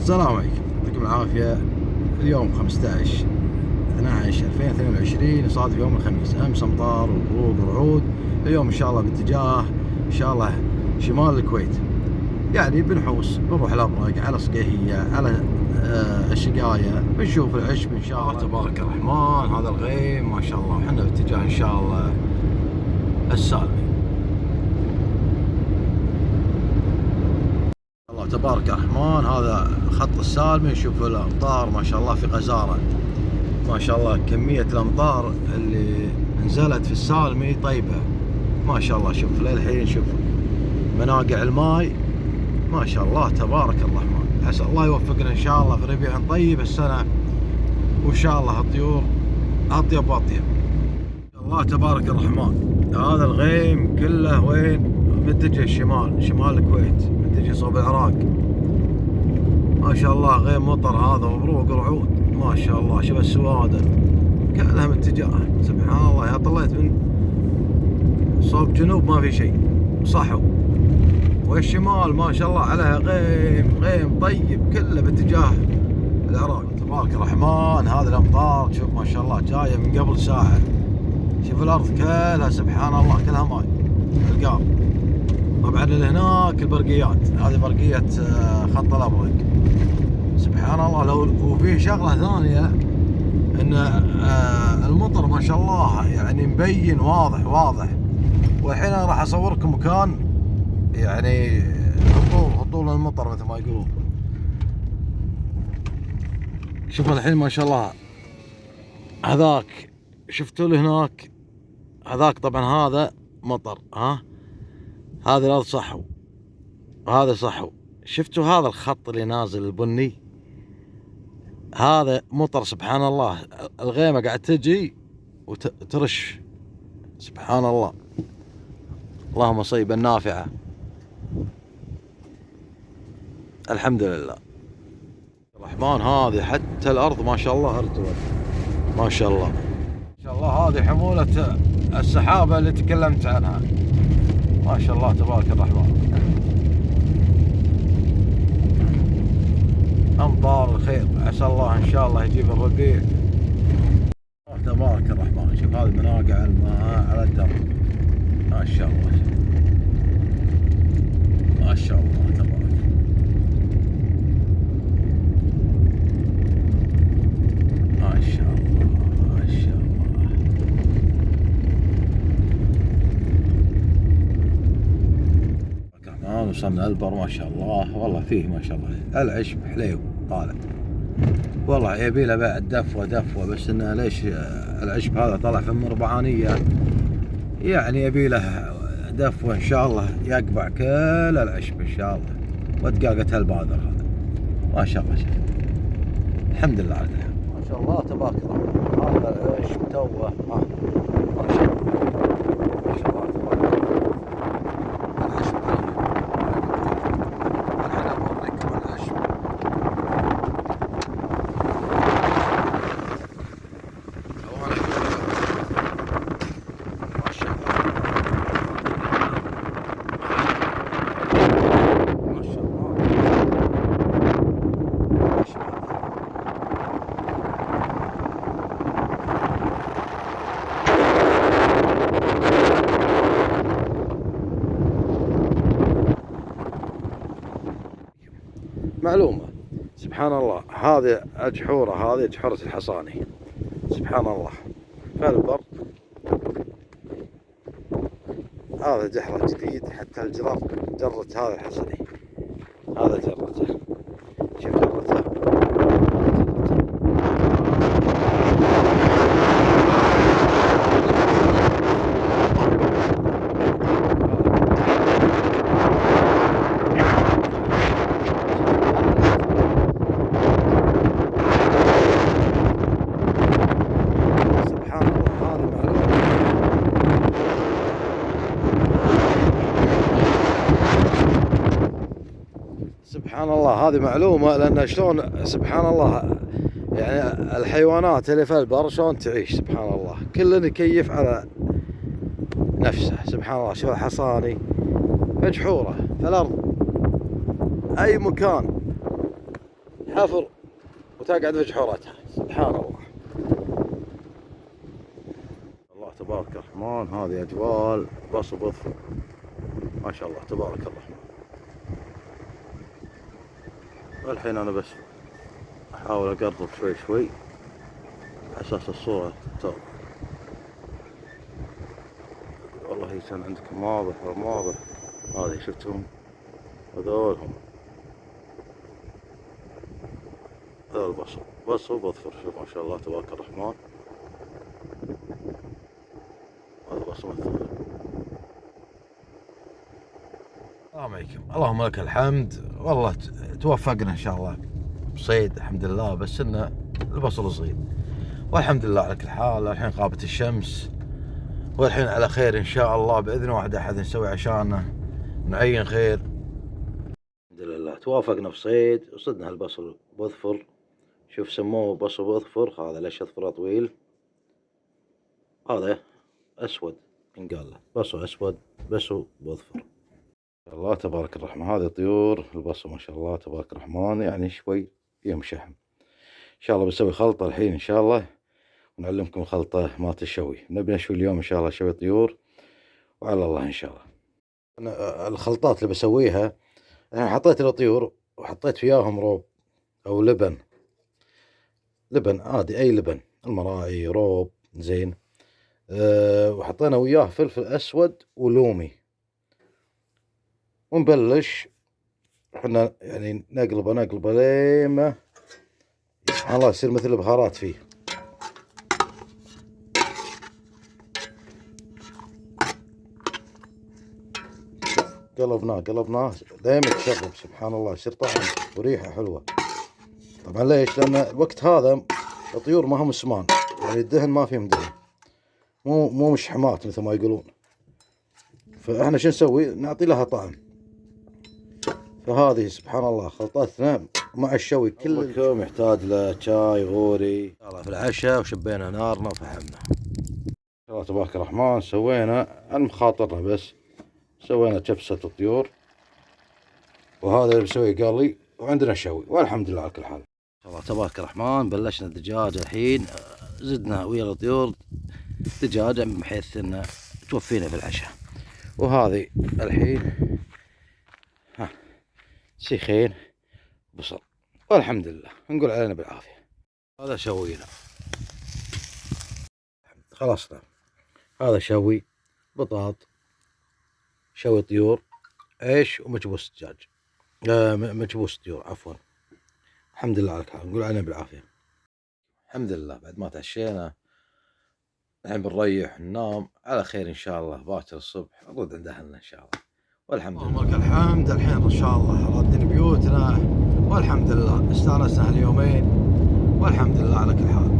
السلام عليكم، يعطيكم العافية. اليوم 15/12/2022 يصادف يوم الخميس. أمس أمطار وبروق ورعود، اليوم إن شاء الله باتجاه إن شاء الله شمال الكويت. يعني بنحوس بنروح الأبرق على صقيهية على الشقاية، بنشوف العشب إن شاء الله. تبارك الرحمن، هذا الغيم ما شاء الله، وحنا باتجاه إن شاء الله السالمي. الله تبارك الرحمن، هذا خط السالمي. نشوف الأمطار ما شاء الله في غزارة، ما شاء الله كمية الأمطار اللي نزلت في السالمي طيبة ما شاء الله. شوف للحين، شوف مناقع الماي ما شاء الله تبارك الرحمن. عسى الله يوفقنا إن شاء الله في ربيع طيب السنة، وإن شاء الله الطيور أطيب وأطيب. الله تبارك الرحمن، هذا الغيم كله وين؟ متجه شمال الكويت، متجه صوب العراق ما شاء الله. غيم مطر هذا وبروق رعود ما شاء الله. شوف السوادة كلها متجاه، سبحان الله. يا طلعت من صوب جنوب ما في شيء صحو، والشمال ما شاء الله عليها غيم طيب كله باتجاه العراق. تبارك الرحمن، هذه الامطار شوف ما شاء الله جايه من قبل ساعه. شوف الارض كلها سبحان الله كلها ماي القار. طبعا اللي هناك البرقيات، هذه برقيه خط الابرق سبحان الله. لو وفيه شغله ثانيه ان المطر ما شاء الله يعني مبين واضح. والحين انا راح اصوركم مكان يعني هطول المطر مثل ما يقولون. شوفوا الحين ما شاء الله، هذاك شفتوا اللي هناك هذاك، طبعا هذا مطر، هذا الارض صحو وهذا صحو. شفتوا هذا الخط اللي نازل البني، هذا مطر سبحان الله. الغيمة قاعد تجي وترش سبحان الله. اللهم صيبا نافعة، الحمد لله الرحمن. هذه حتى الأرض ما شاء الله ارتوت ما شاء الله ما شاء الله. هذه حمولة السحابة اللي تكلمت عنها ما شاء الله تبارك الرحمن. أمطار الخير، عسى الله إن شاء الله يجيب الربيع تبارك الرحمن. شوف هذه مناقع الماء على الدرب ما شاء الله ما شاء الله تبارك. ما شاء الله ما شاء الله. الرحمن وصلنا البر ما شاء الله. والله فيه ما شاء الله العشب حليو طالع، والله يبي له بعد دفوه بس انه ليش العشب هذا طلع في مربعانيه، يعني يبي له دفوه ان شاء الله يقبع كل العشب ان شاء الله. ودقاقة البادر هذا ما شاء الله. شوف الحمد لله على الحال ما شاء الله تبارك الله. هذا العشب توه ما شاء الله ما شاء الله تبارك الله. العشب طيب، الحين اوريكم العشب. معلومة سبحان الله، هذه الجحورة، هذه جحورة الحصاني سبحان الله في البر. هذا جحرة جديد، حتى الجرار جرت هذا الحصني، هذا جرته شوف جرته. سبحان الله هذه معلومة، لأن شلون سبحان الله يعني الحيوانات اللي في البر شلون تعيش سبحان الله. كل يكيف على نفسه سبحان الله. شوف الحصاني مجحورة في الأرض، أي مكان حفر وتقعد في جحورتها. سبحان الله. الله تبارك الرحمن. هذه اجوال بصب اظفر ما شاء الله تبارك الرحمن. والحين انا بس احاول اقرب شوي شوي على اساس الصورة والله يسان عندكم واضح واضح. هذه شفتهم هذول هم هذول بصب اظفر. شوف ما شاء الله تبارك الرحمن. هذا بصب اظفر. السلام عليكم. اللهم لك الحمد. والله توفقنا ان شاء الله بصيد الحمد لله، بس انه البصل صغير والحمد لله على كل حال. الحين غابت الشمس والحين على خير ان شاء الله باذن واحد احد نسوي عشانه نعين خير الحمد لله. توافقنا في صيد وصدنا هالبصل باظفر. شوف سموه بصل باظفر. هذا ليش اظفره طويل. هذا اسود ينقال له بصل اسود بصل باظفر. الله تبارك الرحمن. هذه طيور البصل ما شاء الله تبارك الرحمن، يعني شوي فيهم شحم. ان شاء الله بنسوي خلطة الحين ان شاء الله ونعلمكم خلطة مالت الشوي. نبي نشوي اليوم ان شاء الله شوي طيور وعلى الله ان شاء الله. أنا الخلطات اللي بسويها انا حطيت الطيور وحطيت فياهم روب او لبن عادي اي لبن المراعي روب زين. وحطينا وياه فلفل اسود ولومي ونبلش احنا يعني نقلبه لين ما سبحان الله يصير مثل البهارات فيه. قلبناه لين ما تشرب سبحان الله يصير طعم وريحة حلوة. طبعا ليش؟ لان الوقت هذا الطيور ما هم سمان، يعني الدهن ما فيهم دهن، مو مشحمات مثل ما يقولون. فاحنا شو نسوي؟ نعطي لها طعم. فهذه سبحان الله خلطتنا مع الشوي. كل يوم يحتاج له شاي غوري في العشاء وشبينا نارنا وفحمنا. الله تبارك الرحمن. سوينا عن مخاطرنا بس سوينا كبسة الطيور وهذا اللي بسويه قالي وعندنا شوي والحمد لله على كل حال. الله تبارك الرحمن. بلشنا الدجاج الحين زدنا ويا الطيور دجاج بحيث انه توفينا في العشاء. وهذه الحين سيخين بصل والحمد لله نقول علينا بالعافية. هذا شوينا خلصنا. هذا شوي بطاط شوي طيور عيش ومكبوس دجاج مكبوس طيور عفوا. الحمد لله على كل حال نقول علينا بالعافية. الحمد لله بعد ما تعشينا الحين بنريح ننام على خير ان شاء الله. باكر الصبح نرد عند اهلنا ان شاء الله والحمد لله. لك الحمد. الحين ان شاء الله ردين بيوتنا والحمد لله. استانسنا هاليومين والحمد لله على كل حال.